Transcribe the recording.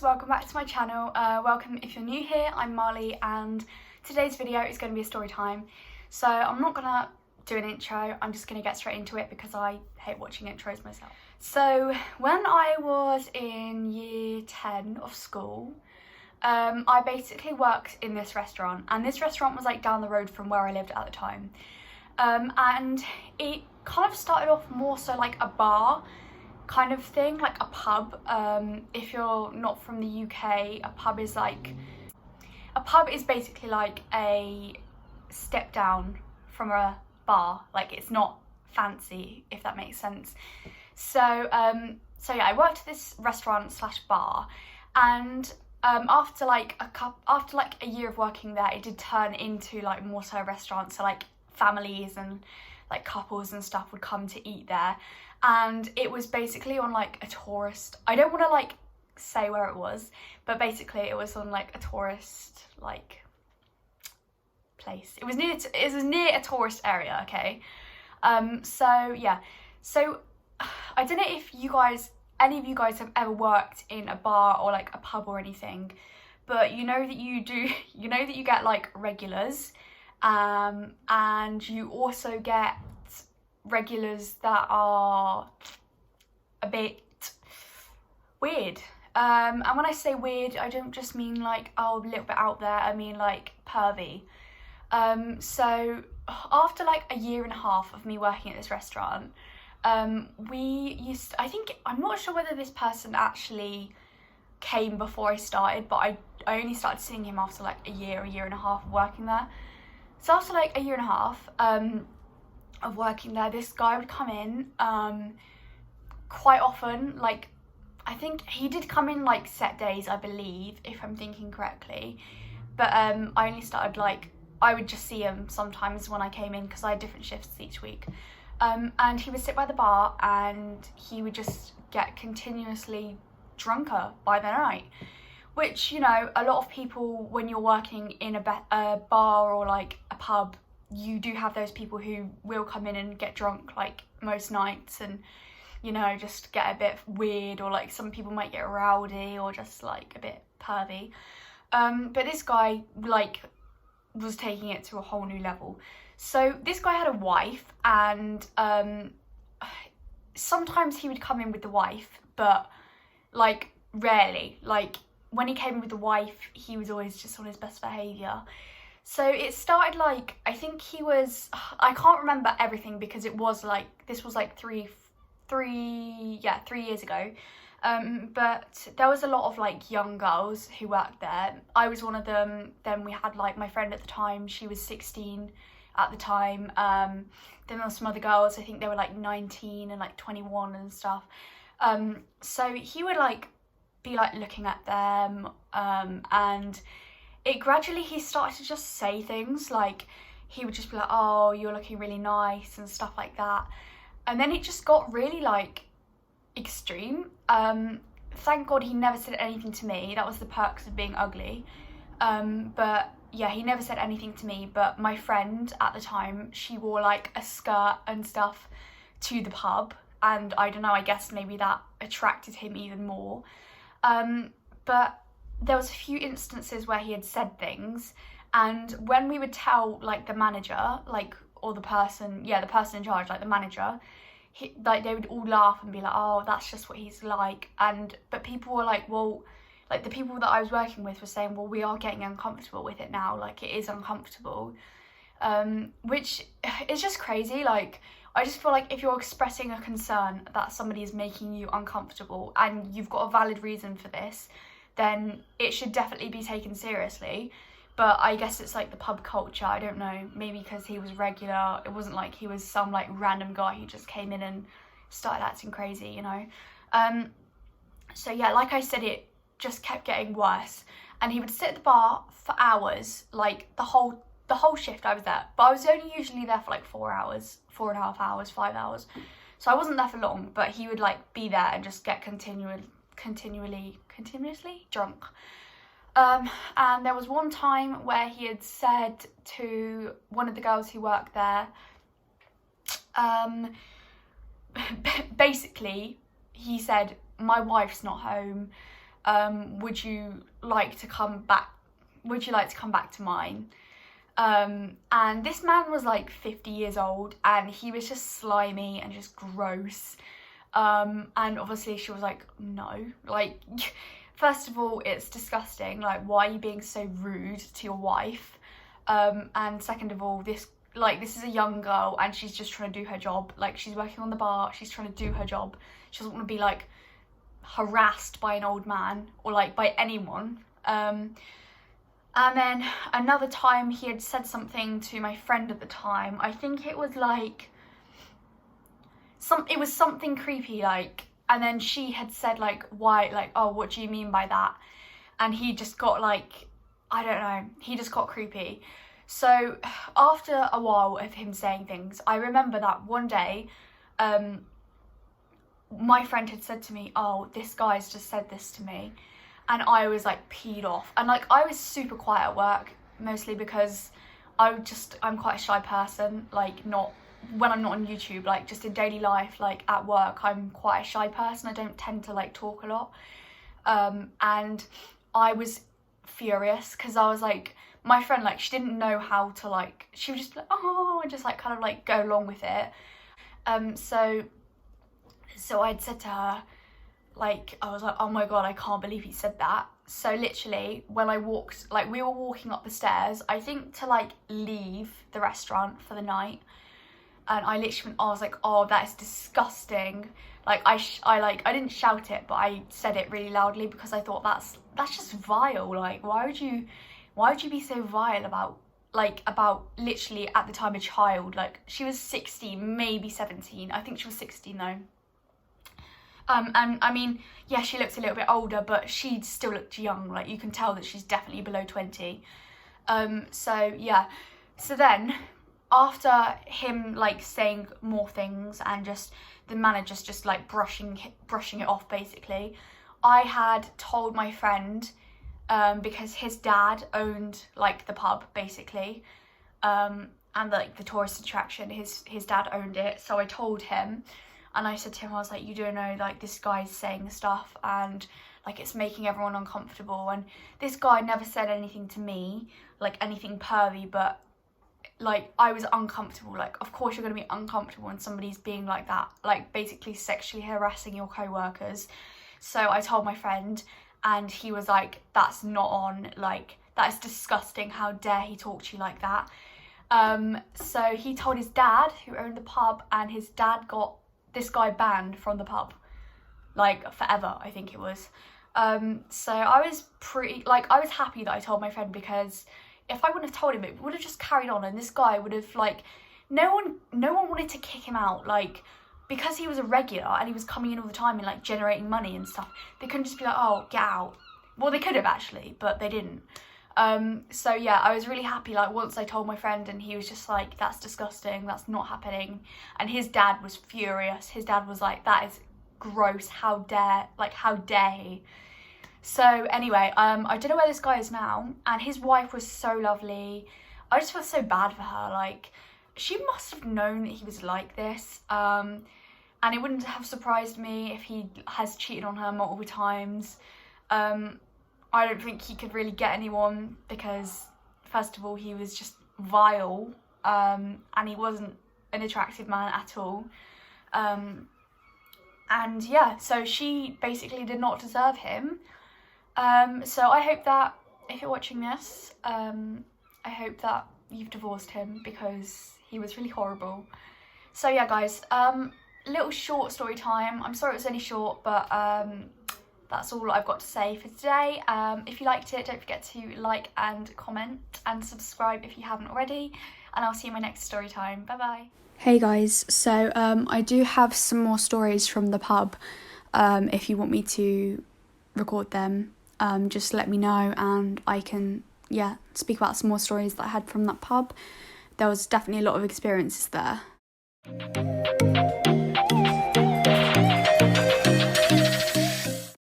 welcome back to my channel. Welcome if you're new here. I'm Marley and today's video is going to be a story time. So I'm not going to do an intro, I'm just going to get straight into it because I hate watching intros myself. So when I was in year 10 of school, I basically worked in this restaurant, and this restaurant was like down the road from where I lived at the time. And it kind of started off more so like a bar kind of thing, like a pub. If you're not from the UK, a pub is basically like a step down from a bar. Like, it's not fancy, if that makes sense. So yeah, I worked at this restaurant slash bar, and after like a year of working there, it did turn into like more so a restaurant. So like families and like couples and stuff would come to eat there, and it was basically on like a tourist, I don't want to like say where it was, but basically it was on like a tourist like place. It was near a tourist area, okay? So yeah, so I don't know if any of you guys have ever worked in a bar or like a pub or anything, but you know that you get like regulars, and you also get regulars that are a bit weird. And when I say weird, I don't just mean like, oh, a little bit out there, I mean like pervy. So after like a year and a half of me working at this restaurant, I'm not sure whether this person actually came before I started, but I only started seeing him after like a year and a half of working there. So after like a year and a half of working there, this guy would come in quite often. Like, I think he did come in like set days, I believe, if I'm thinking correctly. But I only started like, I would just see him sometimes when I came in because I had different shifts each week. And he would sit by the bar and he would just get continuously drunker by the night. Which, you know, a lot of people, when you're working in a bar or like a pub, you do have those people who will come in and get drunk like most nights and, you know, just get a bit weird, or like some people might get rowdy or just like a bit pervy. But this guy like was taking it to a whole new level. So this guy had a wife, and sometimes he would come in with the wife, but like rarely. Like when he came in with the wife, he was always just on his best behaviour. So it started like, I think I can't remember everything because this was like three years ago. But there was a lot of like young girls who worked there. I was one of them. Then we had like my friend at the time, she was 16 at the time. Then there were some other girls, I think they were like 19 and like 21 and stuff. So he would like be like looking at them, and he started to just say things like, he would just be like, oh, you're looking really nice and stuff like that. And then it just got really like extreme. Thank God he never said anything to me. That was the perks of being ugly. But yeah, he never said anything to me. But my friend at the time, she wore like a skirt and stuff to the pub, and I don't know, I guess maybe that attracted him even more. But there was a few instances where he had said things, and when we would tell like the manager, like, or the person in charge, like the manager, they would all laugh and be like, oh, that's just what he's like. But people were like, well, like the people that I was working with were saying, well, we are getting uncomfortable with it now, like it is uncomfortable. Which is just crazy. Like, I just feel like if you're expressing a concern that somebody is making you uncomfortable and you've got a valid reason for this, then it should definitely be taken seriously. But I guess it's like the pub culture, I don't know, maybe because he was regular, it wasn't like he was some like random guy who just came in and started acting crazy, you know. So yeah, like I said, it just kept getting worse, and he would sit at the bar for hours, like the whole shift I was there. But I was only usually there for like 4 hours, 4.5 hours, 5 hours, so I wasn't there for long. But he would like be there and just get continuously drunk. And there was one time where he had said to one of the girls who worked there, basically he said, my wife's not home, would you like to come back to mine? And this man was like 50 years old, and he was just slimy and just gross. And obviously she was like, no, like, first of all, it's disgusting, like, why are you being so rude to your wife? And second of all, this is a young girl and she's just trying to do her job. Like, she's working on the bar, she's trying to do her job. She doesn't want to be like harassed by an old man or like by anyone. And then another time he had said something to my friend at the time. I think it was like it was something creepy, like, and then she had said like, why, like, oh, what do you mean by that? And he just got like, I don't know, he just got creepy. So after a while of him saying things, I remember that one day my friend had said to me, oh, this guy's just said this to me. And I was like peed off. And like, I was super quiet at work, mostly because I'm quite a shy person, like, not when I'm not on YouTube, like just in daily life, like at work, I'm quite a shy person. I don't tend to like talk a lot. And I was furious because I was like, my friend, like, she didn't know how to, like, she would just be like, oh, and just like kind of like go along with it. So I'd said to her, like, I was like, oh my God, I can't believe he said that. So literally when I walked, like, we were walking up the stairs, I think to like leave the restaurant for the night. And I literally went, I was like, oh, that is disgusting. Like, I didn't shout it, but I said it really loudly because I thought that's just vile. Like, why would you be so vile about literally at the time a child? Like, she was 16, maybe 17. I think she was 16 though. And I mean, yeah, she looked a little bit older, but she still looked young. Like, you can tell that she's definitely below 20. So yeah. So then, after him like saying more things and just the manager's just like brushing it off basically, I had told my friend, because his dad owned like the pub basically, and like the tourist attraction, his dad owned it. So I told him, and I said to him, I was like, you don't know, like, this guy's saying stuff and like it's making everyone uncomfortable. And this guy never said anything to me, like anything pervy, but like, I was uncomfortable. Like, of course you're going to be uncomfortable when somebody's being like that, like basically sexually harassing your co-workers. So I told my friend, and he was like, that's not on, like, that is disgusting, how dare he talk to you like that. So he told his dad, who owned the pub, and his dad got this guy banned from the pub, like forever, I think it was. So I was I was happy that I told my friend, because if I wouldn't have told him, it would have just carried on, and this guy would have, like, no one wanted to kick him out, like, because he was a regular and he was coming in all the time and like generating money and stuff. They couldn't just be like, oh, get out. Well, they could have actually, but they didn't. So yeah, I was really happy, like, once I told my friend, and he was just like, that's disgusting, that's not happening. And his dad was furious. His dad was like, that is gross, how dare he. So anyway, I don't know where this guy is now, and his wife was so lovely. I just feel so bad for her. Like, she must have known that he was like this, and it wouldn't have surprised me if he has cheated on her multiple times. I don't think he could really get anyone, because first of all, he was just vile, and he wasn't an attractive man at all. And yeah, so she basically did not deserve him. So I hope that if you're watching this, I hope that you've divorced him, because he was really horrible. So yeah, guys, little short story time. I'm sorry it was only short, but that's all I've got to say for today. If you liked it, don't forget to like and comment and subscribe if you haven't already, and I'll see you in my next story time. Bye bye. Hey guys, so I do have some more stories from the pub. If you want me to record them, just let me know, and I can, yeah, speak about some more stories that I had from that pub. There was definitely a lot of experiences there.